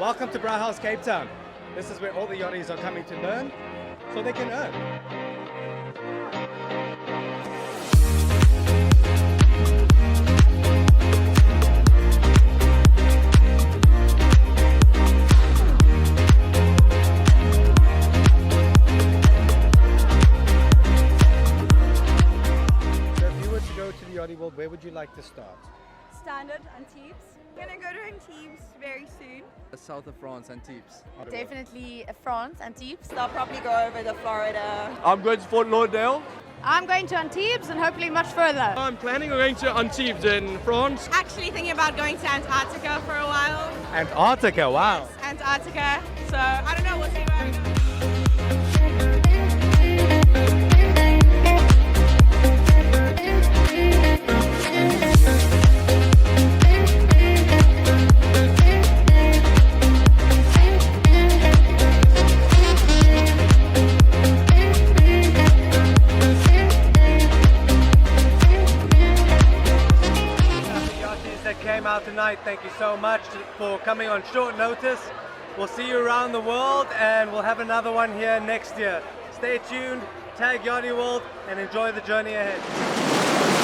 Welcome to Brauhaus, Cape Town. This is where all the yachties are coming to learn so they can earn. So if you were to go to the Yachtie World, where would you like to start? Standard Antibes. Gonna go to Antibes very soon. The south of France, Antibes. Definitely France, Antibes. I'll probably go over to Florida. I'm going to Fort Lauderdale. I'm going to Antibes and hopefully much further. I'm planning on going to Antibes in France. Actually thinking about going to Antarctica for a while. Antarctica, wow. Antarctica. So I don't know, we'll see where we go. That came out tonight, thank you so much for coming on short notice. We'll see you around the world and we'll have another one here next year. Stay tuned, tag YachtieWorld and enjoy the journey ahead.